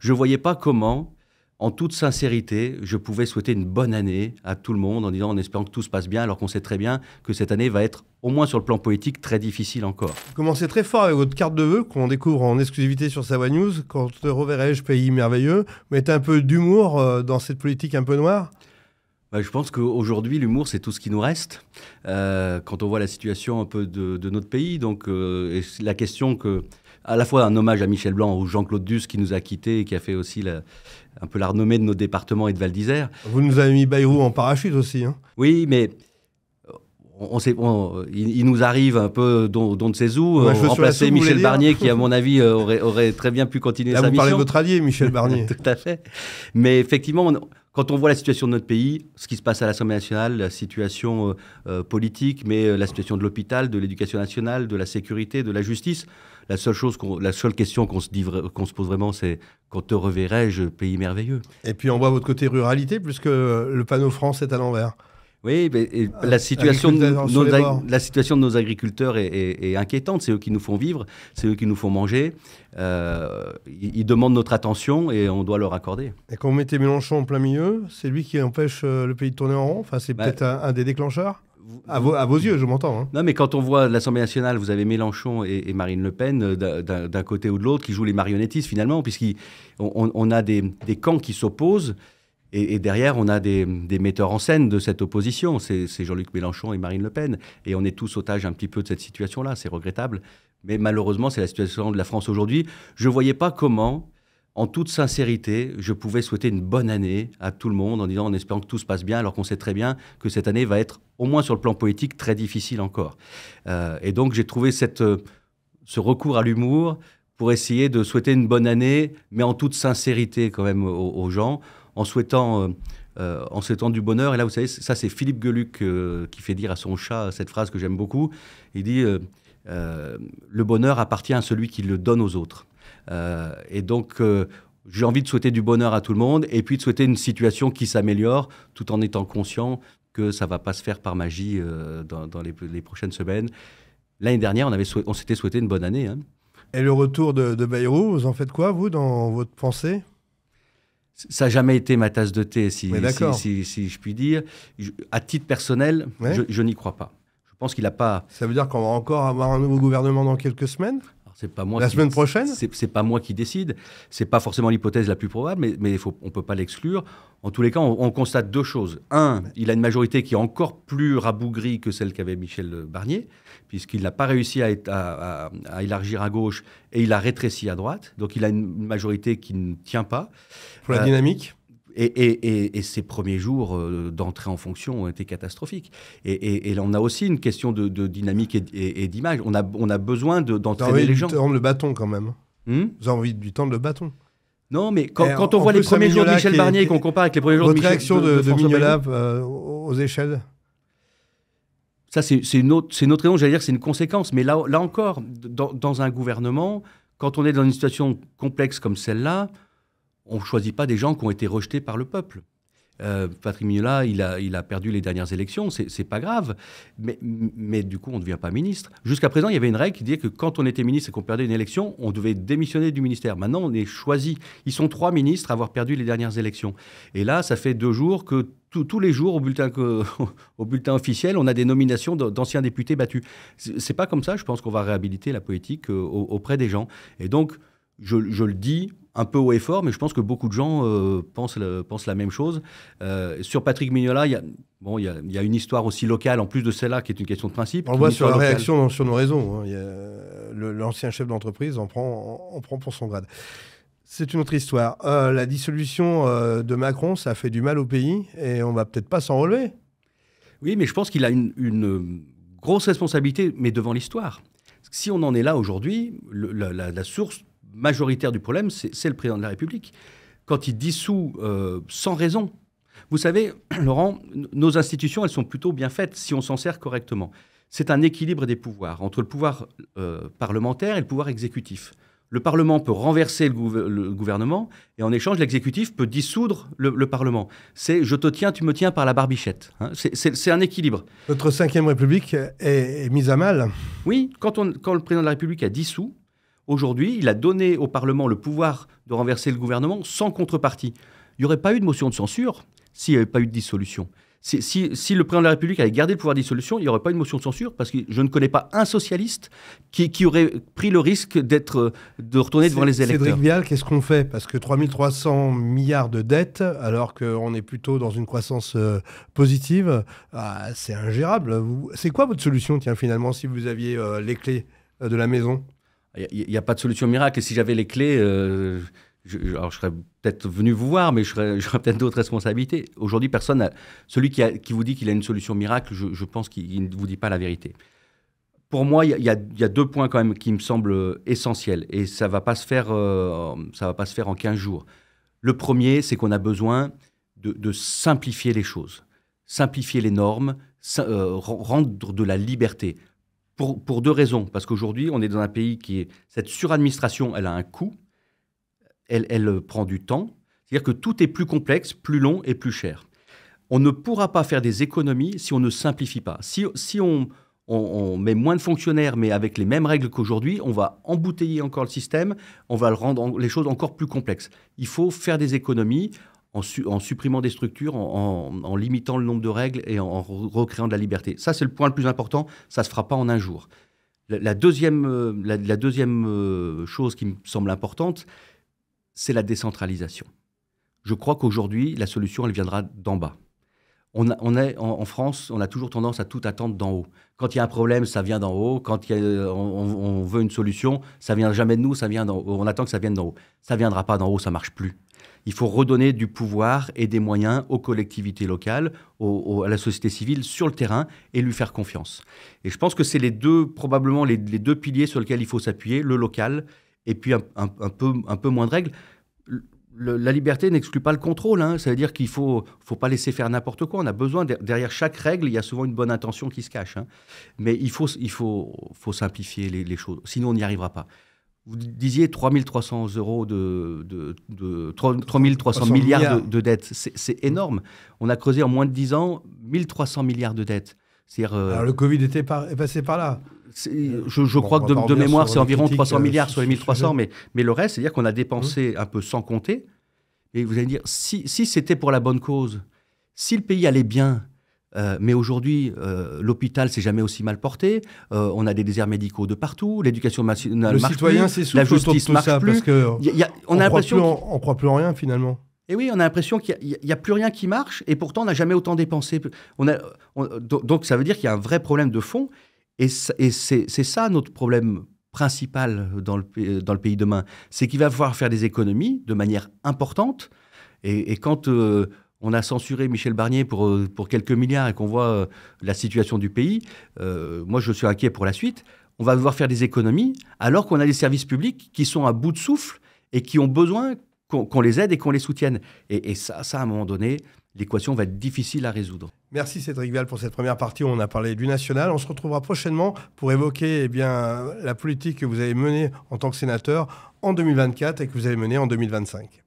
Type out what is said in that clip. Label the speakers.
Speaker 1: je ne voyais pas comment, en toute sincérité, je pouvais souhaiter une bonne année à tout le monde en espérant que tout se passe bien, alors qu'on sait très bien que cette année va être, au moins sur le plan politique, très difficile encore.
Speaker 2: Vous commencez très fort avec votre carte de vœux qu'on découvre en exclusivité sur Savoie News. Quand te reverrai-je, pays merveilleux. Vous mettez un peu d'humour dans cette politique un peu noire.
Speaker 1: Je pense qu'aujourd'hui, l'humour, c'est tout ce qui nous reste. Quand on voit la situation un peu de notre pays, donc et la question à la fois un hommage à Michel Blanc ou Jean-Claude Duss qui nous a quittés et qui a fait aussi un peu la renommée de nos départements et de Val d'Isère.
Speaker 2: Vous nous avez mis Bayrou en parachute aussi. Hein.
Speaker 1: Oui, mais il nous arrive un peu don de ses ou remplacer Michel Barnier qui, à mon avis, aurait très bien pu continuer sa mission.
Speaker 2: Là, vous parlez de votre allié, Michel Barnier.
Speaker 1: Tout à fait. Mais effectivement, quand on voit la situation de notre pays, ce qui se passe à l'Assemblée nationale, la situation politique, mais la situation de l'hôpital, de l'éducation nationale, de la sécurité, de la justice, la seule question qu'on se pose vraiment, c'est quand te reverrai-je, pays merveilleux.
Speaker 2: Et puis on voit votre côté ruralité, puisque le panneau France est à l'envers.
Speaker 1: Oui, mais la situation de nos agriculteurs est inquiétante. C'est eux qui nous font vivre, c'est eux qui nous font manger. Ils demandent notre attention et on doit leur accorder.
Speaker 2: Et quand vous mettez Mélenchon en plein milieu, c'est lui qui empêche le pays de tourner en rond. Enfin, c'est peut-être un des déclencheurs. À vos yeux, je m'entends. Hein.
Speaker 1: Non, mais quand on voit l'Assemblée nationale, vous avez Mélenchon et Marine Le Pen d'un côté ou de l'autre qui jouent les marionnettistes finalement, puisqu'on a des camps qui s'opposent. Et derrière, on a des metteurs en scène de cette opposition. C'est Jean-Luc Mélenchon et Marine Le Pen. Et on est tous otages un petit peu de cette situation-là. C'est regrettable. Mais malheureusement, c'est la situation de la France aujourd'hui. Je ne voyais pas comment, en toute sincérité, je pouvais souhaiter une bonne année à tout le monde en espérant que tout se passe bien, alors qu'on sait très bien que cette année va être, au moins sur le plan politique, très difficile encore. Et donc, j'ai trouvé ce recours à l'humour pour essayer de souhaiter une bonne année, mais en toute sincérité quand même aux gens, en souhaitant du bonheur. Et là, vous savez, ça, c'est Philippe Geluck qui fait dire à son chat cette phrase que j'aime beaucoup. Il dit le bonheur appartient à celui qui le donne aux autres. Et donc, j'ai envie de souhaiter du bonheur à tout le monde et puis de souhaiter une situation qui s'améliore tout en étant conscient que ça ne va pas se faire par magie dans les prochaines semaines. L'année dernière, on s'était souhaité une bonne année. Hein.
Speaker 2: Et le retour de Bayrou, vous en faites quoi, vous, dans votre pensée ?
Speaker 1: Ça n'a jamais été ma tasse de thé, si je puis dire. À titre personnel, je n'y crois pas. Je pense qu'il n'a pas...
Speaker 2: Ça veut dire qu'on va encore avoir un nouveau gouvernement dans quelques semaines ?
Speaker 1: C'est pas moi
Speaker 2: semaine prochaine ?
Speaker 1: C'est pas moi qui décide. C'est pas forcément l'hypothèse la plus probable, mais on peut pas l'exclure. En tous les cas, on constate deux choses. Un, il a une majorité qui est encore plus rabougrie que celle qu'avait Michel Barnier, puisqu'il n'a pas réussi à élargir à gauche et il a rétréci à droite. Donc il a une majorité qui ne tient pas.
Speaker 2: Pour la dynamique ?
Speaker 1: Et ses premiers jours d'entrée en fonction ont été catastrophiques. Et là, on a aussi une question de dynamique et d'image. On a besoin d'entraîner les gens.
Speaker 2: Vous avez envie de tendre le bâton quand même. Vous avez envie de lui tendre le bâton.
Speaker 1: Non, mais quand on voit les premiers jours de Michel Barnier et qu'on compare avec les premiers jours de Michel...
Speaker 2: Votre réaction de Mignola aux échelles ?
Speaker 1: Ça, c'est une autre raison, j'allais dire, c'est une conséquence. Mais là encore, dans un gouvernement, quand on est dans une situation complexe comme celle-là, on ne choisit pas des gens qui ont été rejetés par le peuple. Patrick Mignola, il a perdu les dernières élections, c'est pas grave, mais du coup, on ne devient pas ministre. Jusqu'à présent, il y avait une règle qui disait que quand on était ministre et qu'on perdait une élection, on devait démissionner du ministère. Maintenant, on est choisi. Ils sont 3 ministres à avoir perdu les dernières élections. Et là, ça fait 2 jours que tous les jours, au bulletin officiel, on a des nominations d'anciens députés battus. C'est pas comme ça, je pense qu'on va réhabiliter la politique auprès des gens. Et donc, je le dis un peu haut et fort, mais je pense que beaucoup de gens pensent la même chose. Sur Patrick Mignola, il y a une histoire aussi locale, en plus de celle-là, qui est une question de principe.
Speaker 2: On le voit sur la réaction sur nos réseaux. Hein. L'ancien chef d'entreprise en prend pour son grade. C'est une autre histoire. La dissolution de Macron, ça a fait du mal au pays et on va peut-être pas s'en relever.
Speaker 1: Oui, mais je pense qu'il a une grosse responsabilité, mais devant l'histoire. Si on en est là aujourd'hui, la source majoritaire du problème, c'est le président de la République. Quand il dissout sans raison. Vous savez, Laurent, nos institutions, elles sont plutôt bien faites si on s'en sert correctement. C'est un équilibre des pouvoirs entre le pouvoir parlementaire et le pouvoir exécutif. Le Parlement peut renverser le gouvernement et en échange, l'exécutif peut dissoudre le Parlement. C'est « je te tiens, tu me tiens par la barbichette hein ». C'est un équilibre.
Speaker 2: Notre 5e République est mise à mal.
Speaker 1: Oui, quand le président de la République a dissous, Aujourd'hui, il a donné au Parlement le pouvoir de renverser le gouvernement sans contrepartie. Il n'y aurait pas eu de motion de censure s'il n'y avait pas eu de dissolution. Si le président de la République avait gardé le pouvoir de dissolution, il n'y aurait pas eu de motion de censure, parce que je ne connais pas un socialiste qui aurait pris le risque de retourner devant les électeurs.
Speaker 2: Cédric Vial, qu'est-ce qu'on fait? Parce que 3 300 milliards de dettes, alors qu'on est plutôt dans une croissance positive, c'est ingérable. C'est quoi votre solution, tiens, finalement, si vous aviez les clés de la maison?
Speaker 1: Il n'y a pas de solution miracle, et si j'avais les clés... alors je serais peut-être venu vous voir, mais j'aurais peut-être d'autres responsabilités. Aujourd'hui, celui qui vous dit qu'il a une solution miracle, je pense qu'il ne vous dit pas la vérité. Pour moi, il y a 2 points quand même qui me semblent essentiels, et ça ne va pas se faire en 15 jours. Le premier, c'est qu'on a besoin de simplifier les choses, simplifier les normes, rendre de la liberté. Pour 2 raisons. Parce qu'aujourd'hui, on est dans un pays cette suradministration, elle a un coût. Elle prend du temps. C'est-à-dire que tout est plus complexe, plus long et plus cher. On ne pourra pas faire des économies si on ne simplifie pas. Si on met moins de fonctionnaires, mais avec les mêmes règles qu'aujourd'hui, on va embouteiller encore le système, on va rendre les choses encore plus complexes. Il faut faire des économies en supprimant des structures, en limitant le nombre de règles et en recréant de la liberté. Ça, c'est le point le plus important. Ça ne se fera pas en un jour. La deuxième chose qui me semble importante, c'est la décentralisation. Je crois qu'aujourd'hui, la solution, elle viendra d'en bas. En France, on a toujours tendance à tout attendre d'en haut. Quand il y a un problème, ça vient d'en haut. Quand on veut une solution, ça ne vient jamais de nous, ça vient d'en haut. On attend que ça vienne d'en haut. Ça ne viendra pas d'en haut, ça ne marche plus. Il faut redonner du pouvoir et des moyens aux collectivités locales, à la société civile sur le terrain, et lui faire confiance. Et je pense que c'est probablement les 2 piliers sur lesquels il faut s'appuyer, le local et puis un peu moins de règles. La liberté n'exclut pas le contrôle. Ça veut dire qu'il ne faut pas laisser faire n'importe quoi. On a besoin, derrière chaque règle, il y a souvent une bonne intention qui se cache. Mais il faut simplifier les choses. Sinon, on n'y arrivera pas. Vous disiez 3 300 euros 3 300 milliards de dettes. C'est énorme. On a creusé en moins de 10 ans 1 300 milliards de dettes.
Speaker 2: Alors le Covid est passé par là.
Speaker 1: Je crois que de mémoire, c'est environ 300 milliards sur les 1300, mais le reste, c'est-à-dire qu'on a dépensé un peu sans compter. Et vous allez me dire, si c'était pour la bonne cause, si le pays allait bien, mais aujourd'hui, l'hôpital s'est jamais aussi mal porté, on a des déserts médicaux de partout, l'éducation nationale marche plus, la justice marche plus.
Speaker 2: On ne croit plus en rien finalement.
Speaker 1: Et oui, on a l'impression qu'il n'y a plus rien qui marche, et pourtant on n'a jamais autant dépensé. Donc ça veut dire qu'il y a un vrai problème de fond. Et c'est ça notre problème principal dans le pays demain. C'est qu'il va falloir faire des économies de manière importante. Et quand on a censuré Michel Barnier pour quelques milliards et qu'on voit la situation du pays, moi je suis inquiet pour la suite. On va devoir faire des économies alors qu'on a des services publics qui sont à bout de souffle et qui ont besoin qu'on les aide et qu'on les soutienne. Et ça, à un moment donné, l'équation va être difficile à résoudre.
Speaker 2: Merci Cédric Vial pour cette première partie où on a parlé du national. On se retrouvera prochainement pour évoquer la politique que vous avez menée en tant que sénateur en 2024 et que vous avez menée en 2025.